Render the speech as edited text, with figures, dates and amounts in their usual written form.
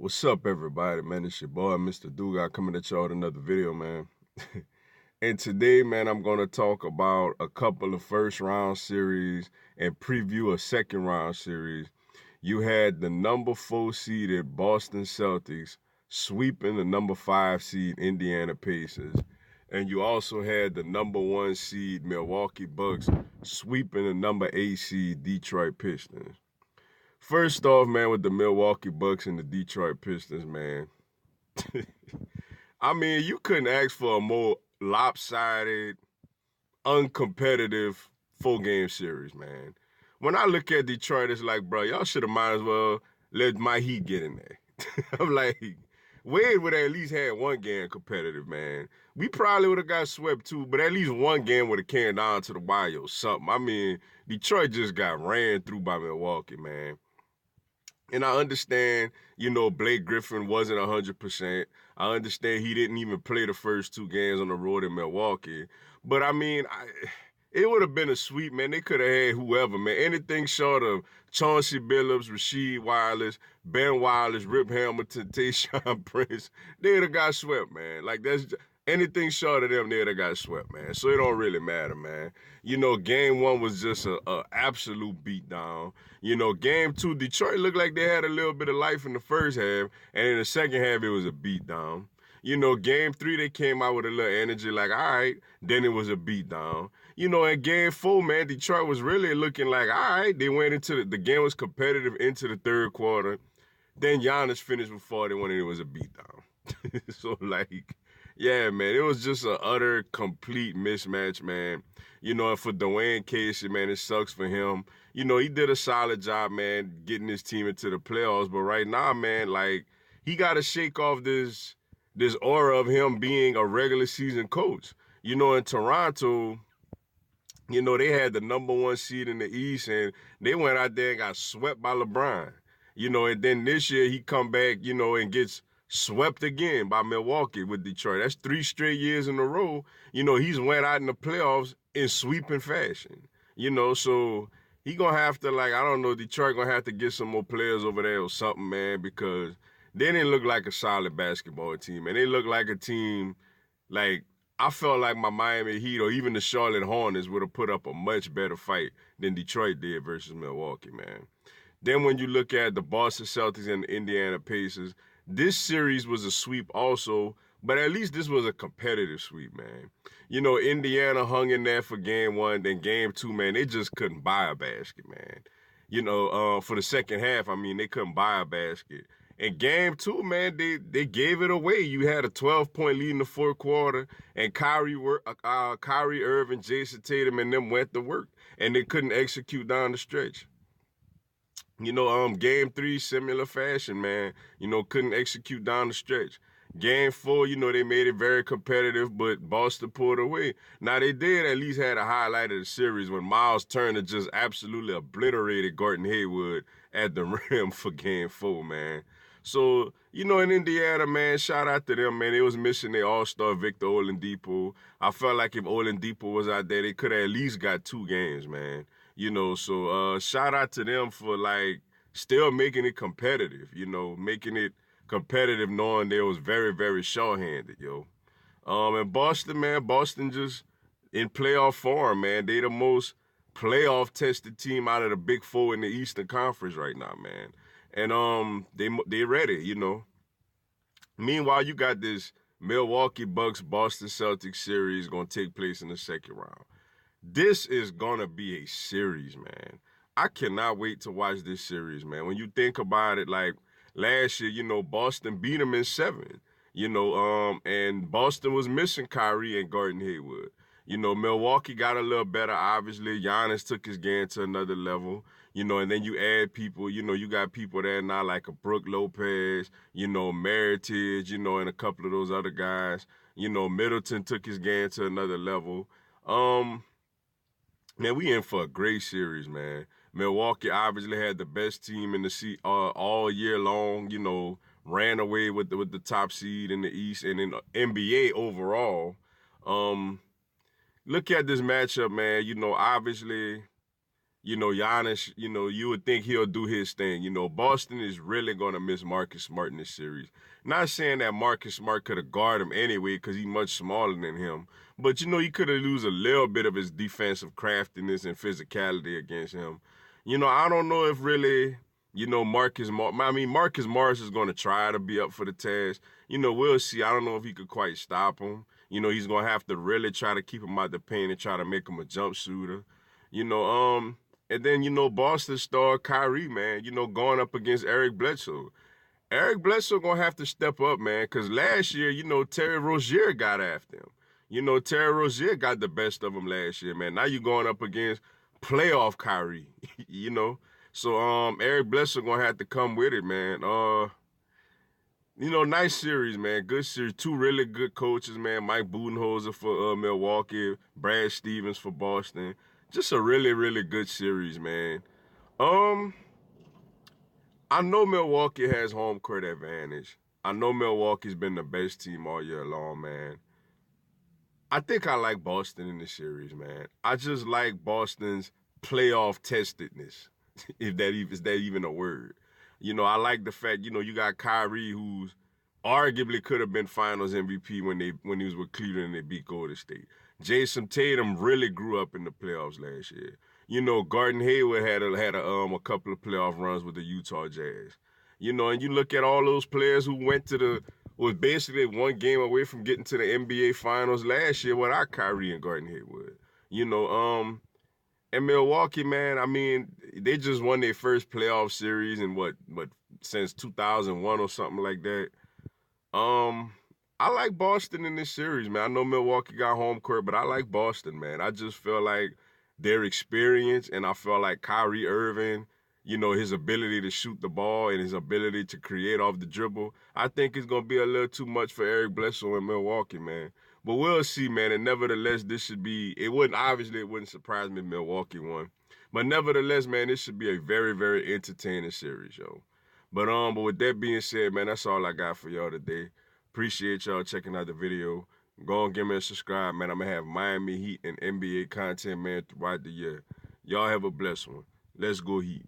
What's up, everybody, man? It's your boy, Mr. Duga, coming at y'all with another video, man. And today, man, I'm going to talk about a couple of first-round series and preview a second-round series. You had the number 4 seeded Boston Celtics sweeping the number 5 seed Indiana Pacers. And you also had the number 1 seed Milwaukee Bucks sweeping the number 8 seed Detroit Pistons. First off, man, with the Milwaukee Bucks and the Detroit Pistons, man. I mean, you couldn't ask for a more lopsided, uncompetitive 4-game series, man. When I look at Detroit, it's like, bro, y'all should have might as well let my Heat get in there. I'm like, Wade would have at least had one game competitive, man. We probably would have got swept too, but at least one game would have carried down to the wire or something. I mean, Detroit just got ran through by Milwaukee, man. And I understand, Blake Griffin wasn't 100%. I understand he didn't even play the first 2 games on the road in Milwaukee. But, I mean, it would have been a sweep, man. They could have had whoever, man. Anything short of Chauncey Billups, Rasheed Wallace, Ben Wallace, Rip Hamilton, Tayshaun Prince, they'd have got swept, man. Like, that's anything short of them, they'd have got swept, man. So it don't really matter, man. Game 1 was just a absolute beatdown. Game 2, Detroit looked like they had a little bit of life in the first half, and in the second half, it was a beatdown. Game 3, they came out with a little energy, like, all right, then it was a beatdown. In game 4, man, Detroit was really looking like, all right, they went into the game was competitive into the third quarter. Then Giannis finished with 41, and it was a beatdown. So, like, yeah, man, it was just an utter, complete mismatch, man. And for Dwayne Casey, man, it sucks for him. He did a solid job, man, getting his team into the playoffs. But right now, man, like, he got to shake off this aura of him being a regular season coach. In Toronto, they had the number 1 seed in the East, and they went out there and got swept by LeBron. And then this year he come back, and gets swept again by Milwaukee with Detroit. That's 3 straight years in a row. He's went out in the playoffs in sweeping fashion. So he gonna have to, like, I don't know, Detroit gonna have to get some more players over there or something, man, because they didn't look like a solid basketball team, and they look like a team, like, I felt like my Miami Heat or even the Charlotte Hornets would have put up a much better fight than Detroit did versus Milwaukee, man. Then when you look at the Boston Celtics and the Indiana Pacers, this series was a sweep also, but at least this was a competitive sweep, man. Indiana hung in there for game 1, then game 2, man, they just couldn't buy a basket, man. For the second half, I mean, they couldn't buy a basket. In game 2, man, they gave it away. You had a 12-point lead in the fourth quarter, and Kyrie, Irving, Jason Tatum, and them went to work, and they couldn't execute down the stretch. Game 3, similar fashion, man. Couldn't execute down the stretch. Game 4, they made it very competitive, but Boston pulled away. Now, they did at least had a highlight of the series when Miles Turner just absolutely obliterated Gordon Hayward at the rim for game 4, man. So, in Indiana, man, shout out to them, man. They was missing their all-star Victor Oladipo. I felt like if Oladipo was out there, they could have at least got 2 games, man. So shout out to them for, like, still making it competitive, making it competitive knowing they was very, very short-handed, yo. And Boston, man, Boston just in playoff form, man. They the most playoff-tested team out of the Big 4 in the Eastern Conference right now, man. And they ready, Meanwhile, you got this Milwaukee Bucks Boston Celtics series going to take place in the second round. This is going to be a series, man. I cannot wait to watch this series, man. When you think about it, like last year, Boston beat them in 7, and Boston was missing Kyrie and Gordon Hayward. Milwaukee got a little better, obviously. Giannis took his game to another level, and then you add people, you got people there now like a Brook Lopez, Meritage, and a couple of those other guys. Middleton took his game to another level. Man, we in for a great series, man. Milwaukee obviously had the best team in the all year long, ran away with the top seed in the East and in the NBA overall. Look at this matchup, man. Obviously, Giannis, you would think he'll do his thing. Boston is really going to miss Marcus Smart in this series. Not saying that Marcus Smart could have guarded him anyway because he's much smaller than him. But, he could have lose a little bit of his defensive craftiness and physicality against him. I don't know if really, Marcus Morris is going to try to be up for the task. We'll see. I don't know if he could quite stop him. He's going to have to really try to keep him out the paint and try to make him a jump shooter. And then, Boston star Kyrie, man, going up against Eric Bledsoe. Eric Bledsoe going to have to step up, man, because last year, Terry Rozier got after him. Terry Rozier got the best of him last year, man. Now you're going up against playoff Kyrie, So, Eric Bledsoe going to have to come with it, man. Nice series, man. Good series. Two really good coaches, man. Mike Budenholzer for Milwaukee, Brad Stevens for Boston. Just a really, really good series, man. I know Milwaukee has home court advantage. I know Milwaukee's been the best team all year long, man. I think I like Boston in the series, man. I just like Boston's playoff testedness, if that even a word. I like the fact, you got Kyrie, who's arguably could have been Finals MVP when he was with Cleveland and they beat Golden State. Jason Tatum really grew up in the playoffs last year. Gordon Hayward had a couple of playoff runs with the Utah Jazz. And you look at all those players who was basically one game away from getting to the NBA Finals last year without Kyrie and Gordon Hayward. And Milwaukee, man, I mean, they just won their first playoff series in what since 2001 or something like that. I like Boston in this series, man. I know Milwaukee got home court, but I like Boston, man. I just feel like their experience, and I feel like Kyrie Irving, his ability to shoot the ball and his ability to create off the dribble, I think it's going to be a little too much for Eric Bledsoe in Milwaukee, man. But we'll see, man. And nevertheless, it wouldn't surprise me if Milwaukee won. But nevertheless, man, this should be a very, very entertaining series, yo. But with that being said, man, that's all I got for y'all today. Appreciate y'all checking out the video. Go and give me a subscribe, man. I'm going to have Miami Heat and NBA content, man, throughout the year. Y'all have a blessed one. Let's go Heat.